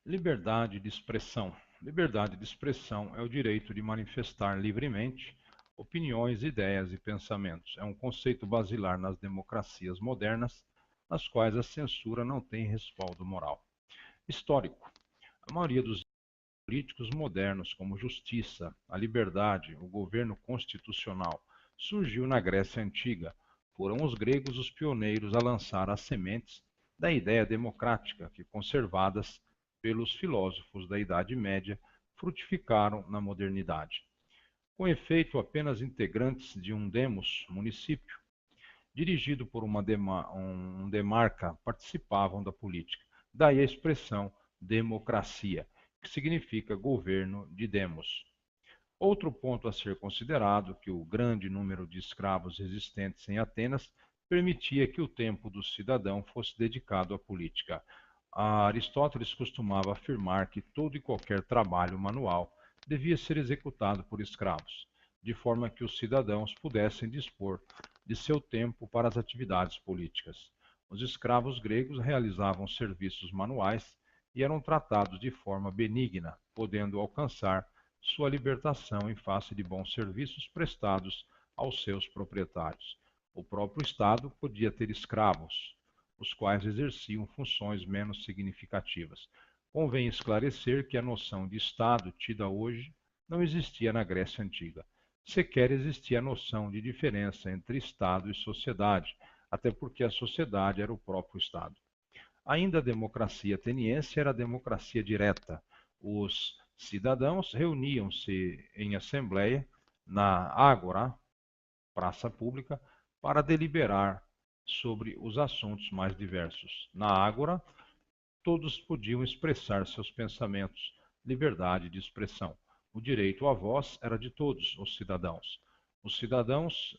Liberdade de expressão. Liberdade de expressão é o direito de manifestar livremente opiniões, ideias e pensamentos. É um conceito basilar nas democracias modernas, nas quais a censura não tem respaldo moral. Histórico. A maioria dos políticos modernos, como justiça, a liberdade, o governo constitucional, surgiu na Grécia Antiga. Foram os gregos os pioneiros a lançar as sementes da ideia democrática, que, conservadas pelos filósofos da Idade Média, frutificaram na modernidade. Com efeito, apenas integrantes de um demos, município, dirigido por um demarca, participavam da política. Daí a expressão democracia, que significa governo de demos. Outro ponto a ser considerado que o grande número de escravos existentes em Atenas permitia que o tempo do cidadão fosse dedicado à política. Aristóteles costumava afirmar que todo e qualquer trabalho manual devia ser executado por escravos, de forma que os cidadãos pudessem dispor de seu tempo para as atividades políticas. Os escravos gregos realizavam serviços manuais e eram tratados de forma benigna, podendo alcançar sua libertação em face de bons serviços prestados aos seus proprietários. O próprio Estado podia ter escravos, os quais exerciam funções menos significativas. Convém esclarecer que a noção de Estado tida hoje não existia na Grécia Antiga. Sequer existia a noção de diferença entre Estado e sociedade, até porque a sociedade era o próprio Estado. Ainda a democracia ateniense era a democracia direta. Os cidadãos reuniam-se em assembleia na Ágora, praça pública, para deliberar sobre os assuntos mais diversos. Na Ágora, todos podiam expressar seus pensamentos, liberdade de expressão. O direito à voz era de todos os cidadãos. Os cidadãos,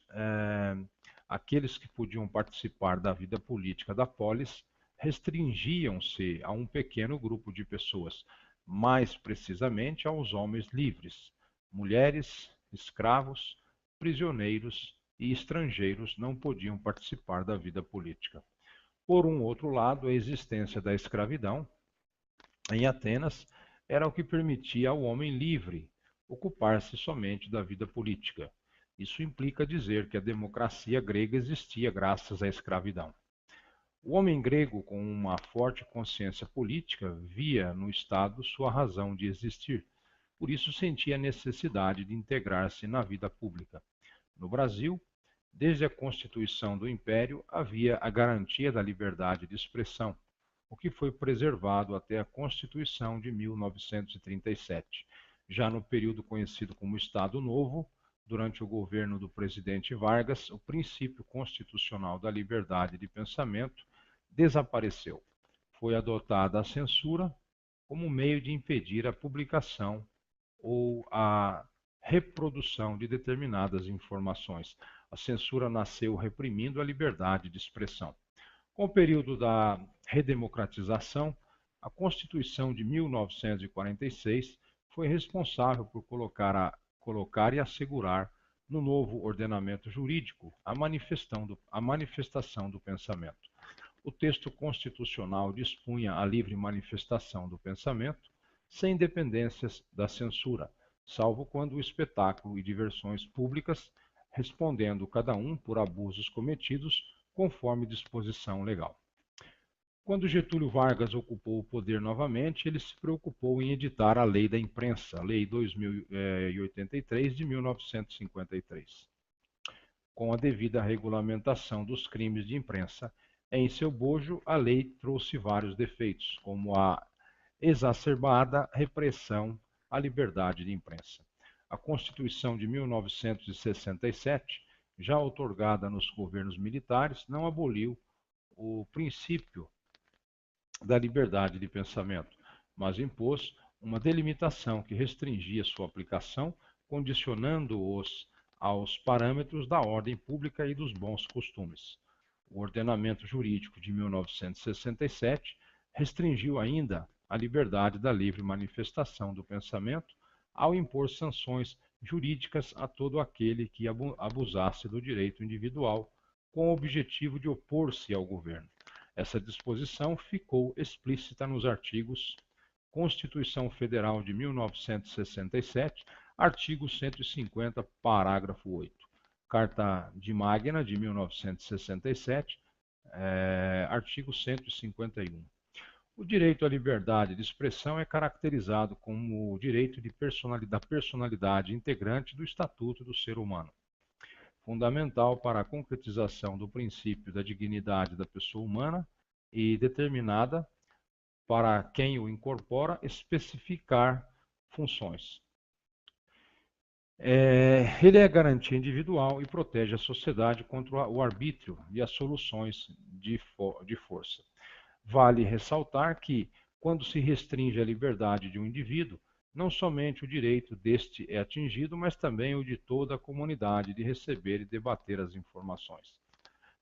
aqueles que podiam participar da vida política da polis, restringiam-se a um pequeno grupo de pessoas, mais precisamente aos homens livres. Mulheres, escravos, prisioneiros e estrangeiros não podiam participar da vida política. Por um outro lado, a existência da escravidão em Atenas era o que permitia ao homem livre ocupar-se somente da vida política. Isso implica dizer que a democracia grega existia graças à escravidão. O homem grego, com uma forte consciência política, via no Estado sua razão de existir. Por isso sentia a necessidade de integrar-se na vida pública. No Brasil, desde a constituição do Império, havia a garantia da liberdade de expressão, o que foi preservado até a Constituição de 1937. Já no período conhecido como Estado Novo, durante o governo do presidente Vargas, o princípio constitucional da liberdade de pensamento desapareceu. Foi adotada a censura como meio de impedir a publicação ou a reprodução de determinadas informações. A censura nasceu reprimindo a liberdade de expressão. Com o período da redemocratização, a Constituição de 1946 foi responsável por colocar e assegurar no novo ordenamento jurídico a manifestação do pensamento. O texto constitucional dispunha a livre manifestação do pensamento sem dependências da censura, salvo quando o espetáculo e diversões públicas, respondendo cada um por abusos cometidos conforme disposição legal. Quando Getúlio Vargas ocupou o poder novamente, ele se preocupou em editar a Lei da Imprensa, Lei 2083 de 1953, com a devida regulamentação dos crimes de imprensa. Em seu bojo, a lei trouxe vários defeitos, como a exacerbada repressão à liberdade de imprensa. A Constituição de 1967, já outorgada nos governos militares, não aboliu o princípio da liberdade de pensamento, mas impôs uma delimitação que restringia sua aplicação, condicionando-os aos parâmetros da ordem pública e dos bons costumes. O ordenamento jurídico de 1967 restringiu ainda a liberdade da livre manifestação do pensamento ao impor sanções jurídicas a todo aquele que abusasse do direito individual com o objetivo de opor-se ao governo. Essa disposição ficou explícita nos artigos Constituição Federal de 1967, artigo 150, parágrafo 8. Carta de Magna de 1967, artigo 151. O direito à liberdade de expressão é caracterizado como o direito da personalidade integrante do Estatuto do Ser Humano, fundamental para a concretização do princípio da dignidade da pessoa humana e determinada para quem o incorpora especificar funções. Ele é garantia individual e protege a sociedade contra o arbítrio e as soluções de força. Vale ressaltar que, quando se restringe a liberdade de um indivíduo, não somente o direito deste é atingido, mas também o de toda a comunidade de receber e debater as informações.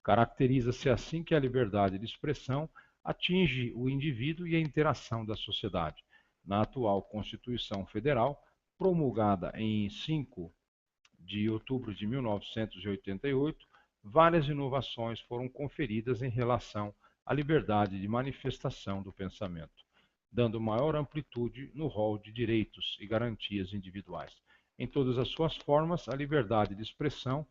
Caracteriza-se assim que a liberdade de expressão atinge o indivíduo e a interação da sociedade. Na atual Constituição Federal, promulgada em 5 de outubro de 1988, várias inovações foram conferidas em relação à liberdade de manifestação do pensamento, dando maior amplitude no rol de direitos e garantias individuais. Em todas as suas formas, a liberdade de expressão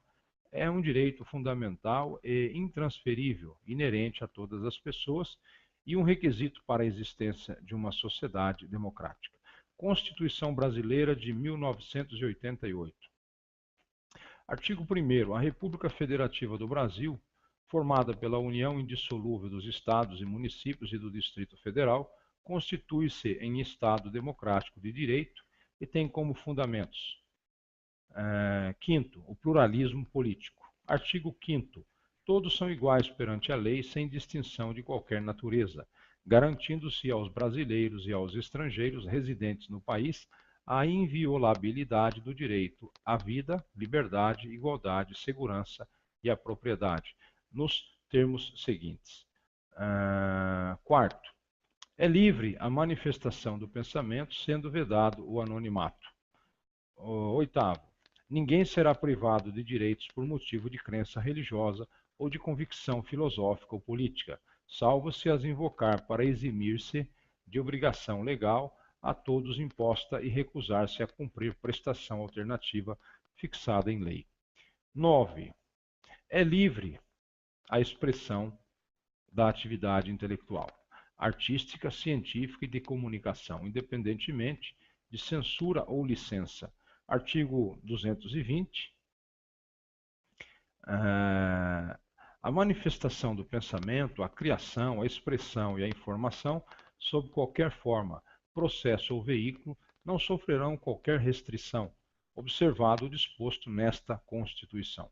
é um direito fundamental e intransferível, inerente a todas as pessoas e um requisito para a existência de uma sociedade democrática. Constituição Brasileira de 1988. Artigo 1º. A República Federativa do Brasil, formada pela união indissolúvel dos estados e municípios e do Distrito Federal, constitui-se em Estado democrático de direito e tem como fundamentos: quinto, o pluralismo político. Artigo 5º. Todos são iguais perante a lei, sem distinção de qualquer natureza, garantindo-se aos brasileiros e aos estrangeiros residentes no país a inviolabilidade do direito à vida, liberdade, igualdade, segurança e à propriedade, nos termos seguintes. Quarto, é livre a manifestação do pensamento, sendo vedado o anonimato. Oitavo, ninguém será privado de direitos por motivo de crença religiosa ou de convicção filosófica ou política, salvo se as invocar para eximir-se de obrigação legal a todos imposta e recusar-se a cumprir prestação alternativa fixada em lei. 9. É livre a expressão da atividade intelectual, artística, científica e de comunicação, independentemente de censura ou licença. Artigo 220. A manifestação do pensamento, a criação, a expressão e a informação, sob qualquer forma, processo ou veículo, não sofrerão qualquer restrição, observado o disposto nesta Constituição.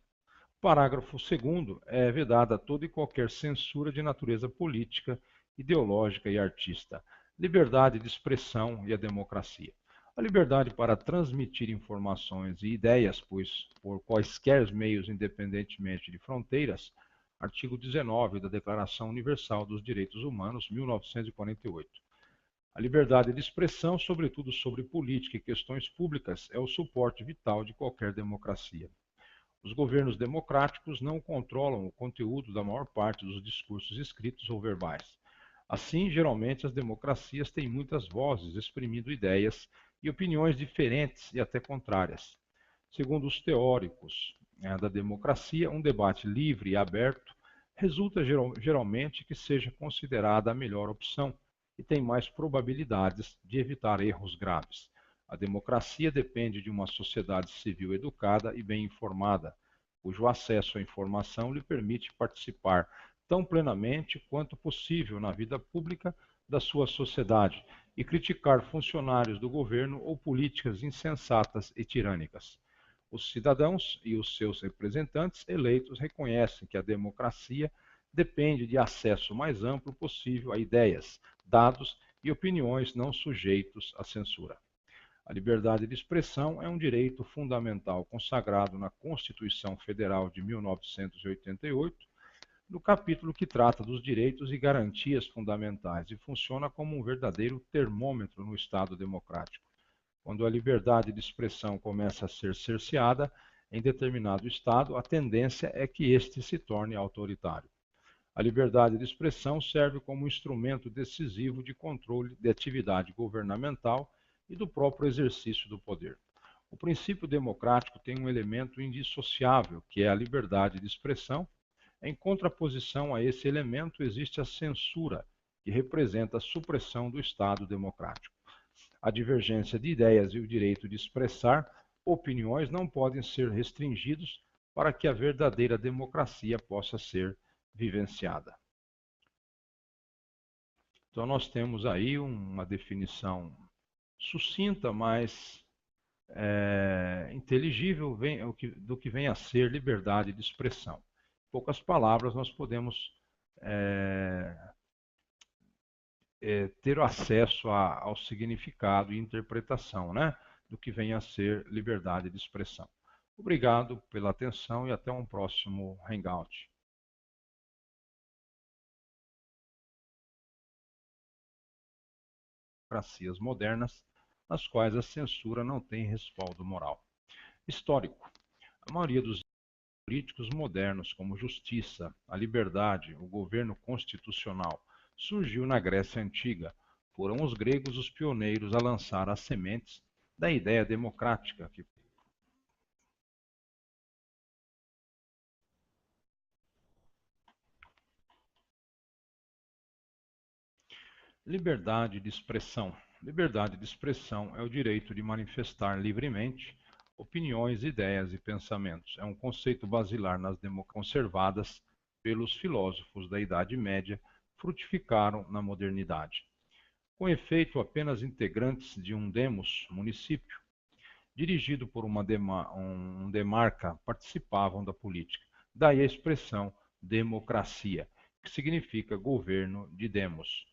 Parágrafo 2º. É vedada toda e qualquer censura de natureza política, ideológica e artista. Liberdade de expressão e a democracia. A liberdade para transmitir informações e ideias, pois por quaisquer meios, independentemente de fronteiras, artigo 19 da Declaração Universal dos Direitos Humanos, 1948. A liberdade de expressão, sobretudo sobre política e questões públicas, é o suporte vital de qualquer democracia. Os governos democráticos não controlam o conteúdo da maior parte dos discursos escritos ou verbais. Assim, geralmente, as democracias têm muitas vozes exprimindo ideias e opiniões diferentes e até contrárias. Segundo os teóricos da democracia, um debate livre e aberto resulta geralmente que seja considerada a melhor opção e tem mais probabilidades de evitar erros graves. A democracia depende de uma sociedade civil educada e bem informada, cujo acesso à informação lhe permite participar tão plenamente quanto possível na vida pública da sua sociedade e criticar funcionários do governo ou políticas insensatas e tirânicas. Os cidadãos e os seus representantes eleitos reconhecem que a democracia depende de acesso mais amplo possível a ideias, dados e opiniões não sujeitos à censura. A liberdade de expressão é um direito fundamental consagrado na Constituição Federal de 1988, no capítulo que trata dos direitos e garantias fundamentais e funciona como um verdadeiro termômetro no Estado democrático. Quando a liberdade de expressão começa a ser cerceada em determinado Estado, a tendência é que este se torne autoritário. A liberdade de expressão serve como instrumento decisivo de controle de atividade governamental e do próprio exercício do poder. O princípio democrático tem um elemento indissociável, que é a liberdade de expressão. Em contraposição a esse elemento, existe a censura, que representa a supressão do Estado democrático. A divergência de ideias e o direito de expressar opiniões não podem ser restringidos para que a verdadeira democracia possa ser vivenciada. Então, nós temos aí uma definição sucinta, mas inteligível do que vem a ser liberdade de expressão. Em poucas palavras, nós podemos ter acesso ao significado e interpretação, né, do que vem a ser liberdade de expressão. Obrigado pela atenção e até um próximo Hangout. Democracias modernas, nas quais a censura não tem respaldo moral. Histórico. A maioria dos políticos modernos, como justiça, a liberdade, o governo constitucional, surgiu na Grécia Antiga. Foram os gregos os pioneiros a lançar as sementes da ideia democrática que Liberdade de expressão. Liberdade de expressão é o direito de manifestar livremente opiniões, ideias e pensamentos. É um conceito basilar nas democracias conservadas pelos filósofos da Idade Média, frutificaram na modernidade. Com efeito, apenas integrantes de um demos, município, dirigido por um demarca, participavam da política. Daí a expressão democracia, que significa governo de demos.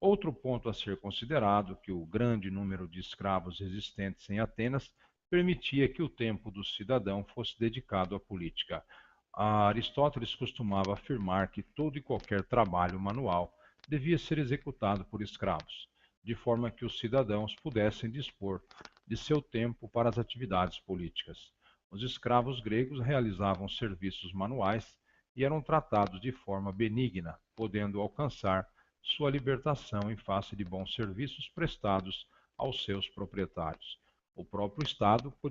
Outro ponto a ser considerado, que o grande número de escravos existentes em Atenas permitia que o tempo do cidadão fosse dedicado à política. Aristóteles costumava afirmar que todo e qualquer trabalho manual devia ser executado por escravos, de forma que os cidadãos pudessem dispor de seu tempo para as atividades políticas. Os escravos gregos realizavam serviços manuais e eram tratados de forma benigna, podendo alcançar sua libertação em face de bons serviços prestados aos seus proprietários. O próprio Estado